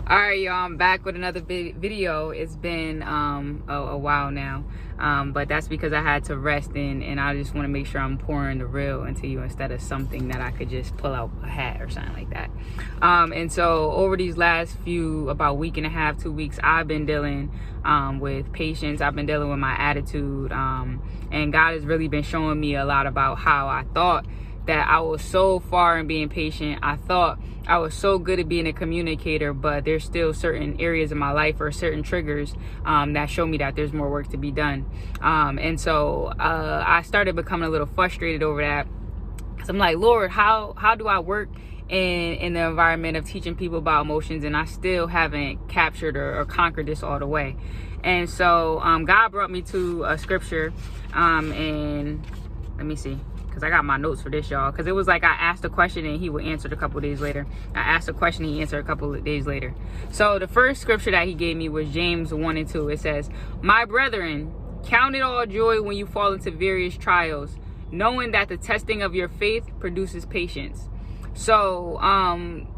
All right, y'all, I'm back with another video. It's been a while now, but that's because I had to rest and I just want to make sure I'm pouring the real into you instead of something that I could just pull out a hat or something like that. And so over these last about week and a half, 2 weeks, I've been dealing with patience. I've been dealing with my attitude, and God has really been showing me a lot about how I thought that I was so far in being patient. I thought I was so good at being a communicator, but there's still certain areas in my life or certain triggers that show me that there's more work to be done. And so I started becoming a little frustrated over that. So I'm like, Lord, how do I work in the environment of teaching people about emotions, and I still haven't captured or conquered this all the way? And so God brought me to a scripture, and let me see, because I got my notes for this, y'all, because it was like I asked a question and he would answer it a couple of days later. I asked a question, he answered a couple of days later. So the first scripture that he gave me was James 1:2. It says, "My brethren, count it all joy when you fall into various trials, knowing that the testing of your faith produces patience." So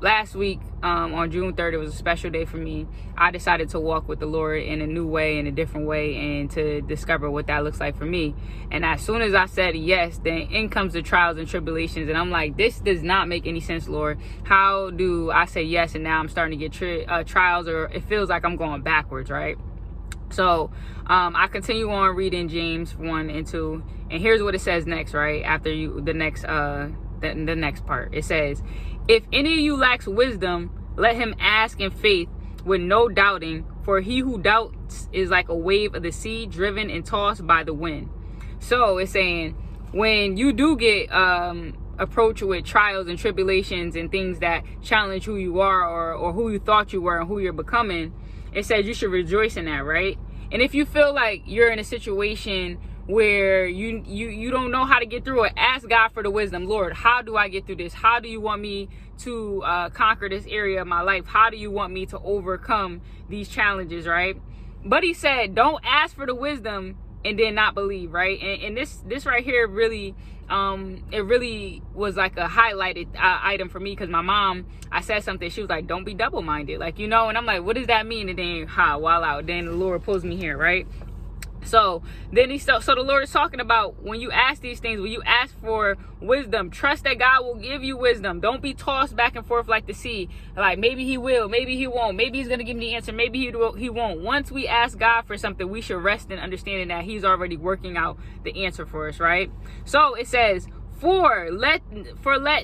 last week on June 3rd, it was a special day for me. I decided to walk with the Lord in a new way, in a different way, and to discover what that looks like for me. And as soon as I said yes, then in comes the trials and tribulations. And I'm like, this does not make any sense, Lord. How do I say yes and now I'm starting to get trials, or it feels like I'm going backwards, right? So I continue on reading James 1:2, and here's what it says next, right? After the next part, it says, "If any of you lacks wisdom, let him ask in faith with no doubting, for he who doubts is like a wave of the sea driven and tossed by the wind." So it's saying when you do get approached with trials and tribulations and things that challenge who you are or who you thought you were and who you're becoming, it says you should rejoice in that, right? And if you feel like you're in a situation where you don't know how to get through it, ask God for the wisdom. Lord, how do I get through this? How do you want me to conquer this area of my life? How do you want me to overcome these challenges, right? But he said, don't ask for the wisdom and then not believe, right? And this right here really, it really was like a highlighted item for me, because my mom, I said something, she was like, don't be double-minded, like, and I'm like, what does that mean? And then then the Lord pulls me here, right? So then so the Lord is talking about when you ask these things, when you ask for wisdom, trust that God will give you wisdom. Don't be tossed back and forth like the sea. Like, maybe he will, maybe he won't, maybe he's going to give me the answer, maybe he won't. Once we ask God for something, we should rest in understanding that he's already working out the answer for us, right? So it says, For let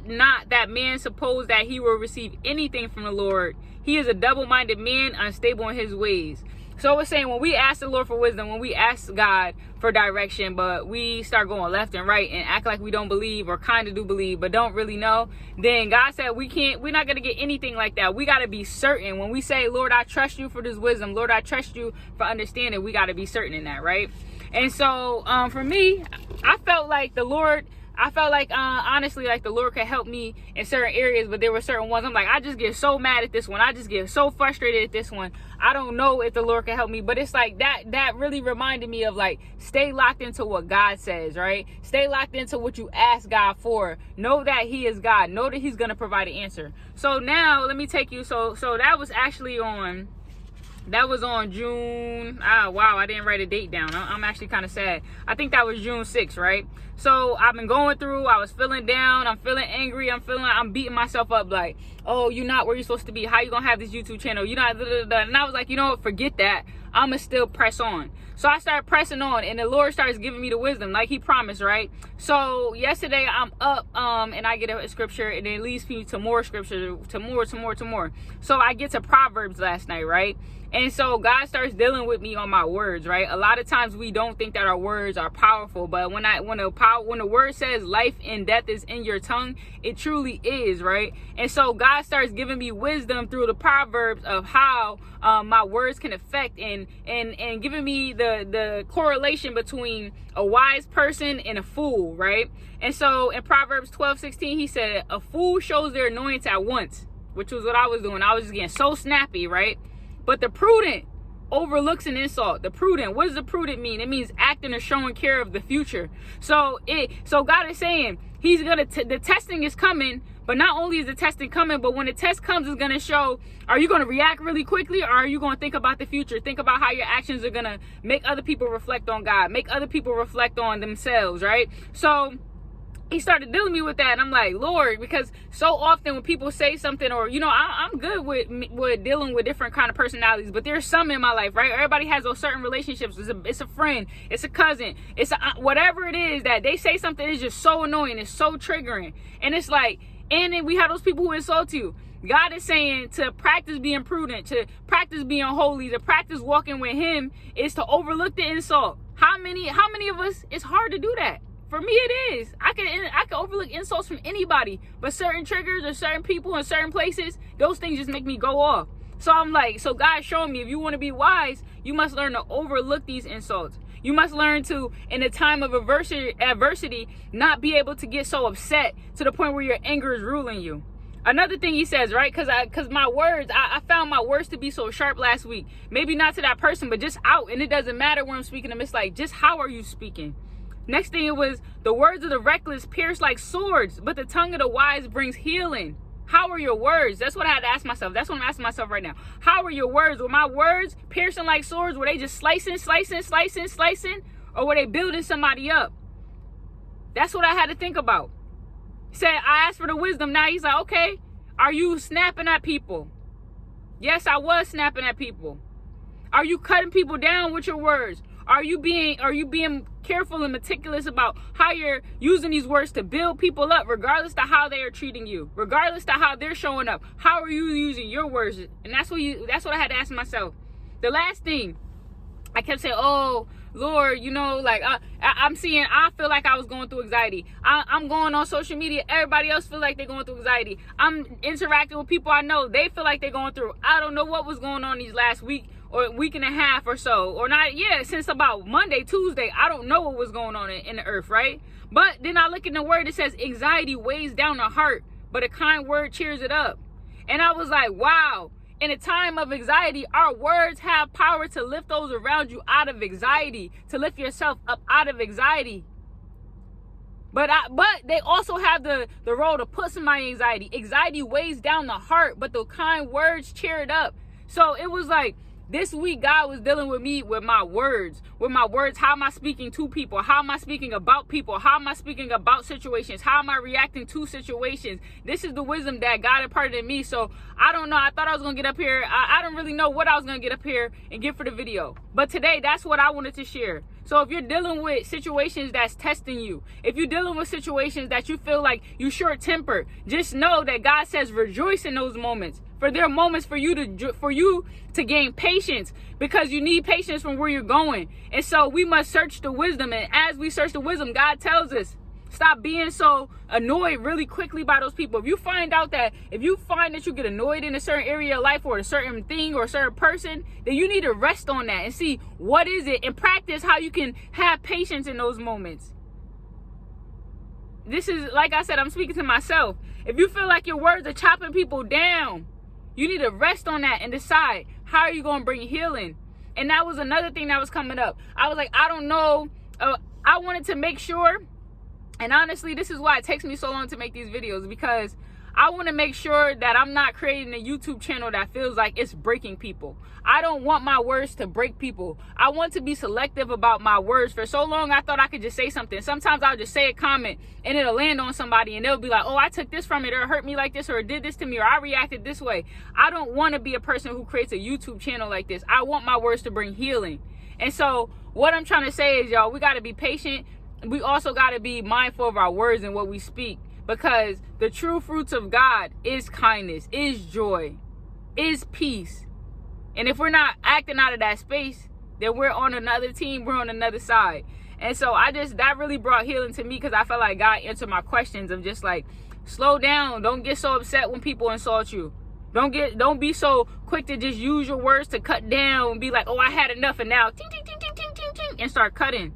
not that man suppose that he will receive anything from the Lord. He is a double-minded man, unstable in his ways. So it's saying when we ask the Lord for wisdom, when we ask God for direction, but we start going left and right and act like we don't believe, or kind of do believe, but don't really know, then God said we're not going to get anything like that. We got to be certain. When we say, Lord, I trust you for this wisdom, Lord, I trust you for understanding, we got to be certain in that, right? And so for me, I felt like honestly, like the Lord could help me in certain areas, but there were certain ones I'm like, I just get so mad at this one. I just get so frustrated at this one. I don't know if the Lord can help me. But it's like that really reminded me of, like, stay locked into what God says, right? Stay locked into what you ask God for. Know that he is God. Know that he's going to provide an answer. So now let me take you. So that was actually on June. Wow, I didn't write a date down. I'm actually kind of sad. I think that was June 6th, right? So I've been going through, I was feeling down, I'm feeling angry, I'm beating myself up like, oh, you're not where you're supposed to be. How you gonna have this YouTube channel? You're not, and I was like, you know what, forget that. I'ma still press on. So I started pressing on, and the Lord starts giving me the wisdom like he promised, right? So yesterday I'm up, and I get a scripture, and it leads me to more scripture, to more. So I get to Proverbs last night, right? And so God starts dealing with me on my words, right? A lot of times we don't think that our words are powerful, but when the word says life and death is in your tongue, it truly is, right? And so God starts giving me wisdom through the Proverbs of how my words can affect and giving me the correlation between a wise person and a fool, right? And so in Proverbs 12:16, he said, a fool shows their annoyance at once, which was what I was doing. I was just getting so snappy, right? But the prudent overlooks an insult. The prudent, what does the prudent mean? It means acting or showing care of the future. So God is saying the testing is coming, But not only is the testing coming, but when the test comes, it's going to show, are you going to react really quickly, or are you going to think about the future? Think about how your actions are going to make other people reflect on God, make other people reflect on themselves, right? So he started dealing me with that, and I'm like, Lord, because so often when people say something, or, you know, I'm good with dealing with different kind of personalities, but there's some in my life, right? Everybody has those certain relationships. It's a friend, it's a cousin, it's whatever it is, that they say something is just so annoying, it's so triggering, and it's like, and then we have those people who insult you. God is saying to practice being prudent, to practice being holy, to practice walking with him, is to overlook the insult. How many of us, it's hard to do that? For me, it is. I can overlook insults from anybody, but certain triggers or certain people in certain places, those things just make me go off. So I'm like, so God's showing me, if you want to be wise, you must learn to overlook these insults. You must learn to, in a time of adversity, not be able to get so upset to the point where your anger is ruling you. Another thing he says, right? Because my words, I found my words to be so sharp last week. Maybe not to that person, but just out. And it doesn't matter where I'm speaking them. It's like, just how are you speaking? Next thing it was, the words of the reckless pierce like swords, but the tongue of the wise brings healing. How are your words? That's what I had to ask myself. That's what I'm asking myself right now. How are your words? Were my words piercing like swords? Were they just slicing? Or were they building somebody up? That's what I had to think about. He said, I asked for the wisdom. Now he's like, okay, are you snapping at people? Yes, I was snapping at people. Are you cutting people down with your words? Are you being careful and meticulous about how you're using these words to build people up, regardless to how they are treating you, regardless to how they're showing up? How are you using your words? And that's what I had to ask myself. The last thing, I kept saying, oh, Lord, you know, like I feel like I was going through anxiety. I'm going on social media. Everybody else feel like they're going through anxiety. I'm interacting with people I know. They feel like they're going through. I don't know what was going on these last week or week and a half or so, or not. Yeah, since about Monday, Tuesday, I don't know what was going on in the earth, right? But then I look in the word, it says anxiety weighs down the heart, but a kind word cheers it up. And I was like, wow. In a time of anxiety, our words have power to lift those around you out of anxiety, to lift yourself up out of anxiety. But they also have the role to put somebody in anxiety. Anxiety weighs down the heart, but the kind words cheer it up. So it was like, this week, God was dealing with me with my words. How am I speaking to people? How am I speaking about people? How am I speaking about situations? How am I reacting to situations? This is the wisdom that God imparted in me. So I don't know. I thought I was going to get up here. I don't really know what I was going to get up here and get for the video. But today, that's what I wanted to share. So if you're dealing with situations that's testing you, if you're dealing with situations that you feel like you short-tempered, just know that God says rejoice in those moments. For there are moments for you to gain patience, because you need patience from where you're going. And so we must search the wisdom. And as we search the wisdom, God tells us, stop being so annoyed really quickly by those people. If you find that you get annoyed in a certain area of life or a certain thing or a certain person, then you need to rest on that and see what is it, and practice how you can have patience in those moments. This is, like I said, I'm speaking to myself. If you feel like your words are chopping people down, you need to rest on that and decide how are you going to bring healing. And that was another thing that was coming up. I was like, I don't know. I wanted to make sure. And honestly, this is why it takes me so long to make these videos, because I want to make sure that I'm not creating a YouTube channel that feels like it's breaking people. I don't want my words to break people. I want to be selective about my words. For so long, I thought I could just say something. Sometimes I'll just say a comment and it'll land on somebody and they'll be like, oh, I took this from it, or it hurt me like this, or it did this to me, or I reacted this way. I don't want to be a person who creates a YouTube channel like this. I want my words to bring healing. And so what I'm trying to say is, y'all, we got to be patient. We also got to be mindful of our words and what we speak. Because the true fruits of God is kindness, is joy, is peace. And if we're not acting out of that space, then we're on another team, we're on another side. And so that really brought healing to me, because I felt like God answered my questions of just like, slow down. Don't get so upset when people insult you. Don't be so quick to just use your words to cut down and be like, oh, I had enough, and now ting, ting, ting, ting, ting, ting, ting, and start cutting.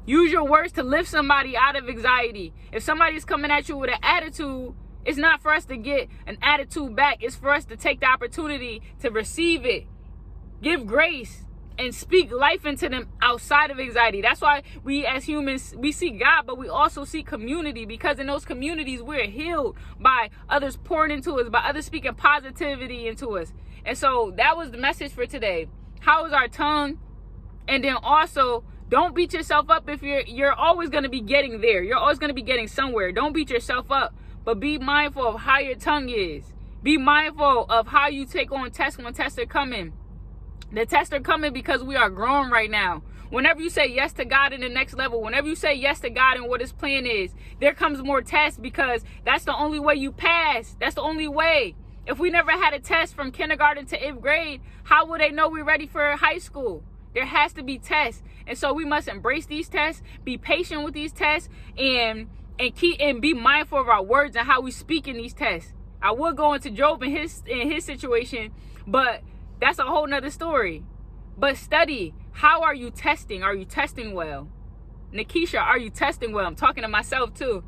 Use your words to lift somebody out of anxiety. If somebody's coming at you with an attitude, it's not for us to get an attitude back. It's for us to take the opportunity to receive it. Give grace. and speak life into them outside of anxiety. That's why we as humans, we seek God, but we also seek community, because in those communities we're healed by others pouring into us, by others speaking positivity into us. And so that was the message for today. How is our tongue? And then also, don't beat yourself up if you're always going to be getting there. You're always going to be getting somewhere. Don't beat yourself up, but be mindful of how your tongue is. Be mindful of how you take on tests when tests are coming. The tests are coming because we are growing right now. Whenever you say yes to God in the next level, whenever you say yes to God and what his plan is, there comes more tests, because that's the only way you pass. That's the only way. If we never had a test from kindergarten to 8th grade, how would they know we're ready for high school? There has to be tests. And so we must embrace these tests, be patient with these tests, and be mindful of our words and how we speak in these tests. I would go into Job in his situation, but that's a whole nother story. But study. How are you testing? Are you testing well? Nikisha, are you testing well? I'm talking to myself too.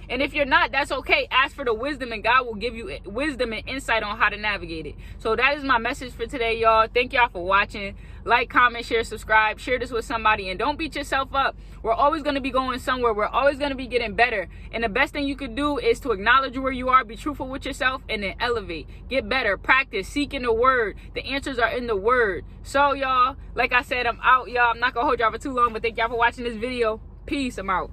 And if you're not, that's okay. Ask for the wisdom, and God will give you wisdom and insight on how to navigate it. So that is my message for today, y'all. Thank y'all for watching. Like, comment, share, subscribe. Share this with somebody, and don't beat yourself up. We're always going to be going somewhere. We're always going to be getting better. And the best thing you could do is to acknowledge where you are, be truthful with yourself, and then elevate. Get better. Practice. Seek in the word. The answers are in the word. So, y'all, like I said, I'm out, y'all. I'm not going to hold y'all for too long, but thank y'all for watching this video. Peace. I'm out.